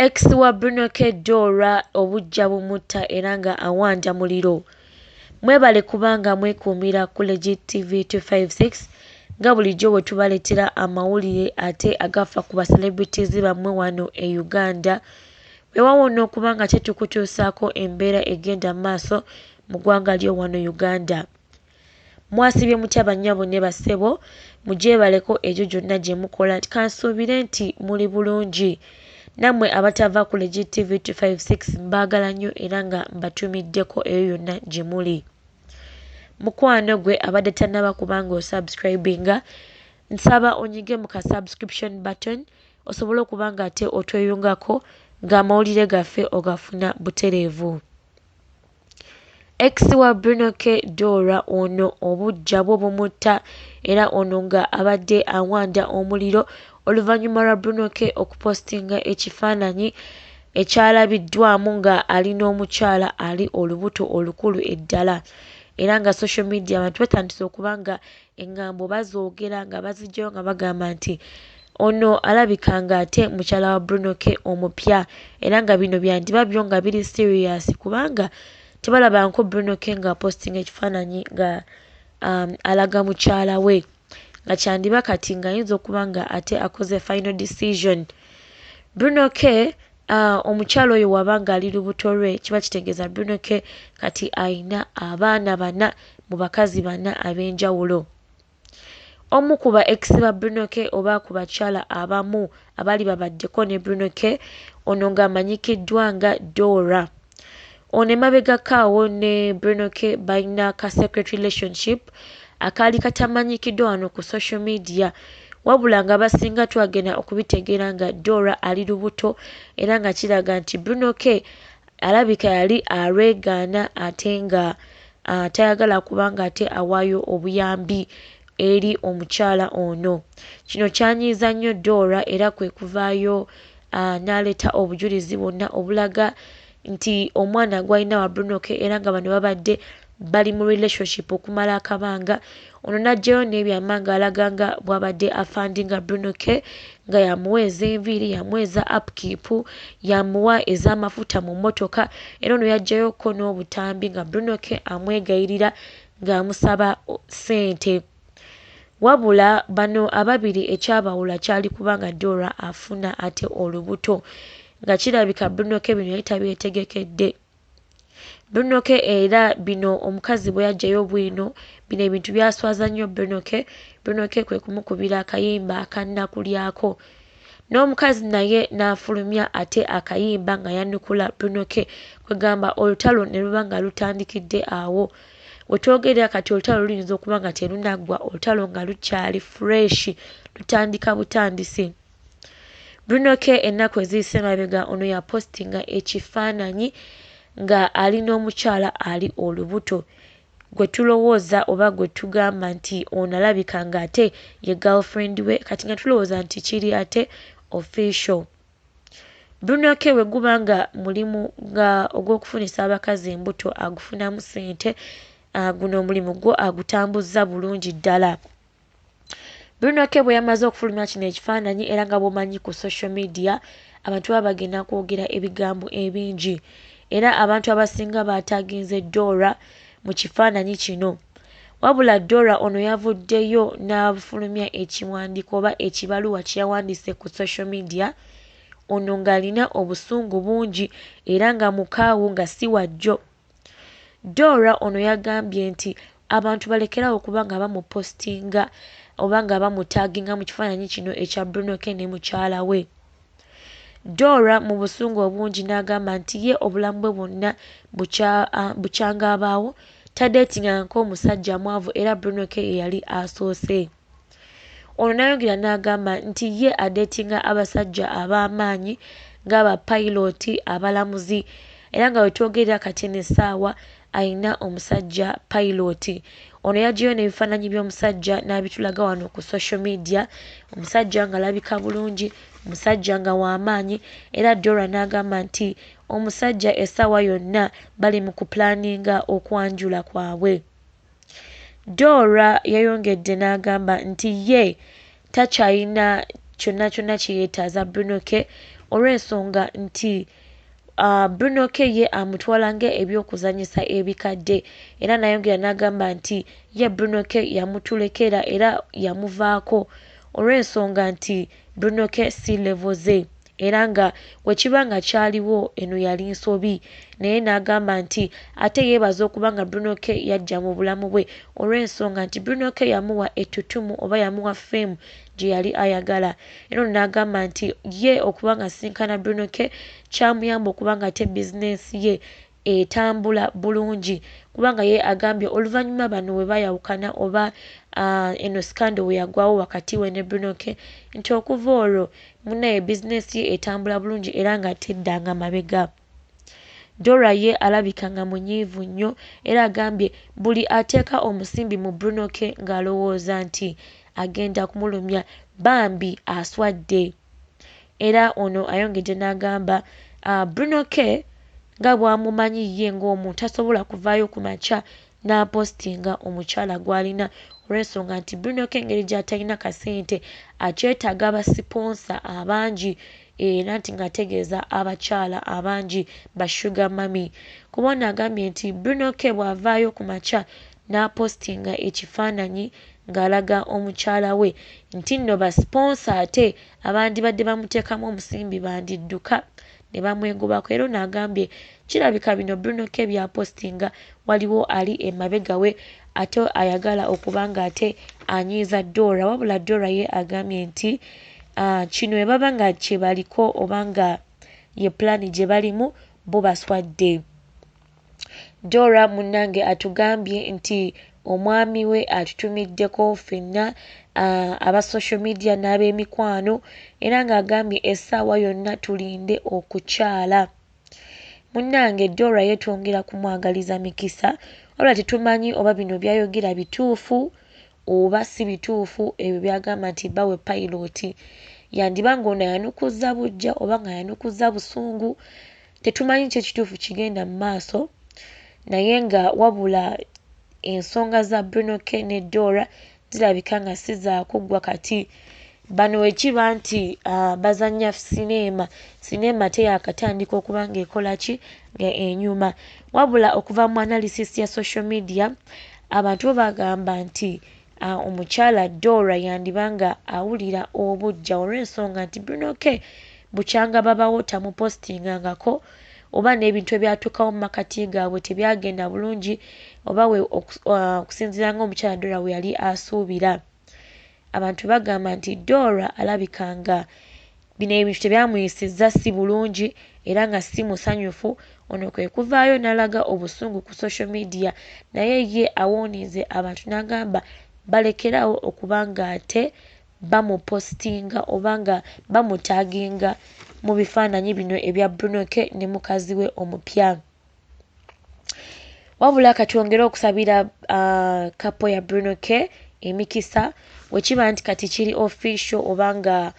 Ex wa Bruno K Dora obujja bumutta era nga awanja muliro. Mwebale kubanga mwekuumira ku Legit TV 256 nga bulijjo bwe tubaletera amawulire ate agafa ku ba celebrities bamwe wano e Uganda. Weewawona okubanga tetukutuusaako embeera egenda maaso mu ggwanga lyo wano Uganda. Mwasibye mutya bannyabo ne bassebo mugyebaleko egyo gyonna gye mukola kansuubire nti muli bulungi. Nammwe abatava ku Legit TV 256 mbaagala nnyo era nga mbatumiddeko eyo yonna gye muli. Mukwano gwe abadde tannaba kubanga osubscribinga nsaba onyige mu ka subscription button osobole okubanga ate otweyungako ng'amawulire gaffe ogafuna butereevu. Ex wa Bruno K Dora ono obujja bwo bumutta era ono nga abadde awanda omuliro oluvannyuma lwa Bruno K okupostinga ekifaananyi ekyalabiddwamu nga alina omukyala ali olubuto olukulu eddala. Era nga social media abantu batandise okuba nga eŋŋambo bazoogera nga bazigyayo nga bagamba nti ono alabika nga ate mukyala wa Bruno K omupya era nga bino byandiba byo nga biri serious kubanga tebalabanko Bruno K nga postinga ekifaananyi nga alaga mukyala we nga kyandiba kati ng'ayinza okuba nga ate akoze final decision. Bruno K omukyala oyo wabanga ali lubuto lwe kiba kitegeeza Bruno K kati ayina abaana bana mu bakazi bana ab'enjawulo. Omu ku ba ex ba Bruno K oba ku bakyala abamu abali babaddeko ne Bruno K ono ng'amanyikiddwa nga Dora. Ono emabegako awo ne Bruno K balina ka secret relationship akaali katamanyikiddwa wano ku social media wabula nga basinga twagenda okubitegeera nga Dora ali lubuto era nga kiraga nti Bruno K alabika yali alwegaana ate nga tayagala kubanga ate awaayo obuyambi eri omukyala ono. Kino kyanyiiza nnyo Dora era kwe kuvaayo n'aleeta obujulizi bwonna obulaga nti omwana gwalina wa Bruno K era nga bano babadde bali mu relationship okumala akabanga. Ono n'ajjayo n'ebyama ng'alaga nga bw'abadde afandinga Bruno K nga yamuweeza enviiri, yamuweeza upkeep, yamuwa ez'amafuta mu mmotoka era ono yajjayoko n'obutambi nga Bruno K amwegayirira ng'amusaba ssente. Wabula bano ababiri ekyabawula kyali kubanga Dora afuna ate olubuto nga kirabika Bruno K bino yali tabyetegekedde. Bruno K era bino omukazi bwe yajjayo bwino bino ebintu byaswaza nnyo Bruno K. Bruno K kwe kumukubira akayimba akannakulyako. N'omukazi naye n'afulumya ate akayimba nga yanukula Bruno K kwegamba olutalo ne luba nga lutandikidde awo. We twogerera kati olutalo luyinza okuba nga terunaggwa, olutalo nga lukyali fresh lutandika butandisi. Bruno K ennaku eziyise emabega ono yapostinga ekifaananyi nga alina omukyala ali olubuto gwe tulowooza oba gwe tugamba nti ono alabika nga ate ye girlfriend we kati nga tulowooza nti kiri ate official. Bruno K bwe guba nga mulimu nga ogw'okufunisa abakazi embuto agufunamu ssente guno omulimu gwo agutambuzza bulungi ddala. Bruno K bwe yamaze okufulumya kino ekifaananyi era nga bw'omanyi ku social media abantu baba bagenda kwogera ebigambo ebingi era abantu abasinga baataginze Dora mu kifaananyi kino. Wabula Dora ono yavuddeyo n'afulumya ekiwandiiko oba ekibaluwa kye yawandiise ku social media ono ng'alina obusungu bungi era nga mukaawu nga si wajjo. Dora ono yagambye nti abantu balekerawo okuba nga bamupostinga oba nga bamutaaginga mu kifaananyi kino ekya Bruno K ne mukyala we. Dora mu busungu obungi n'agamba nti ye obulamu bwe bwonna bukyangabaawo tadeetinga nk'omusajja mwavu era Bruno K yali asoose. Ono n'ayongera n'agamba nti ye adeetinga abasajja ab'amaanyi ng'abapayiloti abalamuzi era nga wetwogerera kati n'essaawa ayina omusajja payiloti. Ono yaggyayo n'ebifaananyi by'omusajja n'abitulaga wano ku social media, omusajja ng'alabika bulungi, omusajja nga w'amaanyi era Dora n'agamba nti omusajja essaawa yonna bali mu kuplaninga okwanjula kwabwe. Dora yayongedde n'agamba nti ye takyalina kyonna kyonna kye yeetaaza Bruno K olw'ensonga nti Bruno K ye amutwala ebyokuzanyisa ebikadde era nayongera n'agamba nti ye Bruno K yamutulekera era yamuvaako olw'ensonga nti Bruno K si level ze era nga wekiba nga kyaliwo eno yali nsobi naye n'agamba nti ate yeebaza okuba nga Bruno K yajja mu bulamu bwe olw'ensonga nti Bruno K yamuwa ettutumu oba yamuwa fame gye yali ayagala era n'agamba nti ye okuba nga sinkana Bruno K kyamuyamba okuba nga ate bizinensi ye etambula bulungi kubanga ye agambye oluvannyuma bano we bayawukana oba eno scandal we yagwawo wakati we ne Bruno K nti okuva olwo munnaye bizinensi ye etambula bulungi era nga teddanga mabega. Dora ye alabika nga munyiivu nnyo era agambye buli ateeka omusimbi mu Bruno K ng'alowooza nti agenda kumulumya bambi aswadde era ono ayongedde n'agamba Bruno K nga bw'amumanyi ye ng'omuntu tasobola kuvaayo ku makya n'apostinga omukyala gw'alina olw'ensonga nti Bruno K engeri gy'atalina kasente akyetaaga abasiponsa abangi era nti ng'ategeeza abakyala abangi ba sugar mami kuba ono agambye nti Bruno K bw'avaayo ku makya n'apostinga ekifaananyi ng'alaga omukyala we nti nno basiponsa ate abandibadde bamuteekamu omusimbi bandidduka ne bamwegobako era n'agambye kirabika bino Bruno K by'apostinga waliwo ali emabega we ate ayagala okuba nga ate anyiiza Dora wabula Dora ye agambye nti kino bwe baba nga kye baliko oba nga ye pulaani gye balimu bo baswadde. Dora munnange atugambye nti omwami we atutumiddeko ffenna aba social media n'ab'emikwano era ng'agambye essaawa yonna tulinde okukyala. Munnange Dora yeetwongera kumwagaliza mikisa wabula tetumanyi oba bino byayogera bituufu oba si bituufu ebyo byagamba nti bawe piloti yandiba ng'ono yanukuza bujja oba nga yanukuza busungu tetumanyi kye kituufu kigenda mu maaso naye nga wabula ensonga za Bruno K ne Dora zirabika nga si zaakuggwa kati bano wekiba nti bazannya sineema teyakatandika okuba ng'ekola ki nga enyuma wabula okuva mu analysis ya social media abantu bo bagamba nti omukyala Dora yandiba nga awulira obujja olw'ensonga nti Bruno K bukyanga babawo tamupostingangako oba n'ebintu ebyatuukawo mu makati gaabwe tebyagenda bulungi oba we okusinziira ng'omukyala Dora we yali asuubira. Abantu bagamba nti Dora alabika nga bino ebintu tebyamuyisizza si bulungi era nga si musanyufu ono kwe kuvaayo n'alaga obusungu ku social media naye ye awoonize abantu n'agamba balekerawo okuba nga ate bamupostinga oba nga bamutaaginga mu bifaananyi bino ebya Bruno K ne mukazi we omupya. Wabula katwongere okusabira kapo ya Bruno K emikisa wekiba nti kati kiri official oba nga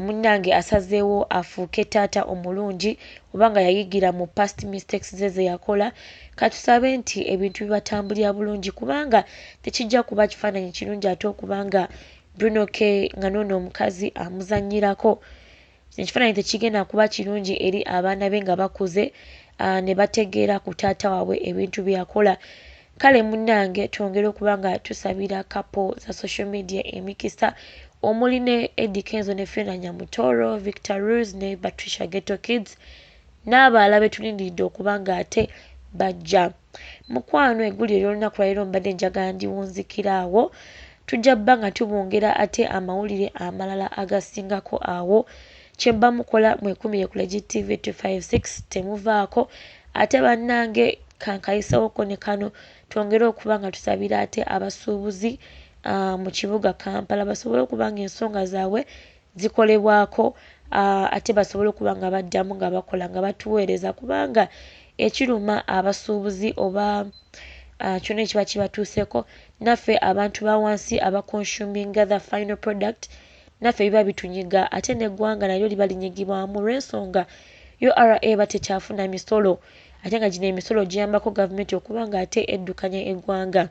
munnange asazeewo afuuke taata omulungi oba nga yayigira mu past mistakes ze yakola katusabe nti ebintu bibatambulira bulungi kubanga tekijja kuba kifaananyi kirungi ate okuba nga Bruno K nga noono omukazi amuzannyirako ekifaananyi tekigenda kuba kirungi eri abaana be nga bakuze ne bategeera ku taata waabwe ebintu bye yakola kale munnange twongere okuba nga tusabira kapo za social media emikisa omuli ne Eddie Kenzo ne Fiona Nyamutoro, Victor Rose ne Patricia Ghetto Kids n'abalala be tulindiridde okuba nga ate bajja. Mukwano eggulire ery'olunaku lwaleero mbadde njagala ndiwunzikira awo tujja bba nga tubongera ate amawulire amalala agasingako awo kye mba mukola mwekumire ku Legit TV 256 temuvaako ate bannange kankayisewoko ne kano twongere okuba nga tusabira ate abasuubuzi mu kibuga Kampala basobole okuba nga ensonga zaabwe zikolebwako ate basobole okuba nga baddamu nga bakola nga batuweereza kubanga ekiruma abasuubuzi oba kyonna ekiba kibatuuseko naffe abantu ba wansi abaconsuminga the final product naffe biba bitunyiga ate n'eggwanga nalyo liba linyigibwamu olw'ensonga URA eba tekyafuna misolo ate nga gino emisolo giyambako gavumenti okuba nga ate eddukanya eggwanga.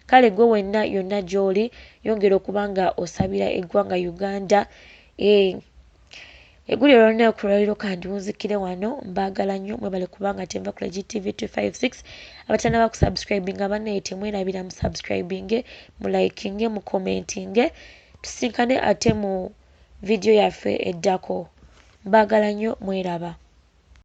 Kale gwe wenna yonna gy'oli yongera okuba nga osabira eggwanga Uganda Eggulire olw'olunaku lwaliro kandi wunzikire wano mbaagala nnyo mwebale kubanga tenva ku GTV 256 abatannaba kusubscribinga bannaye temwerabira mu subscribinge mu likinge mu commentinge tusinkane ate mu vidiyo yaffe eddako mbaagala nnyo mweraba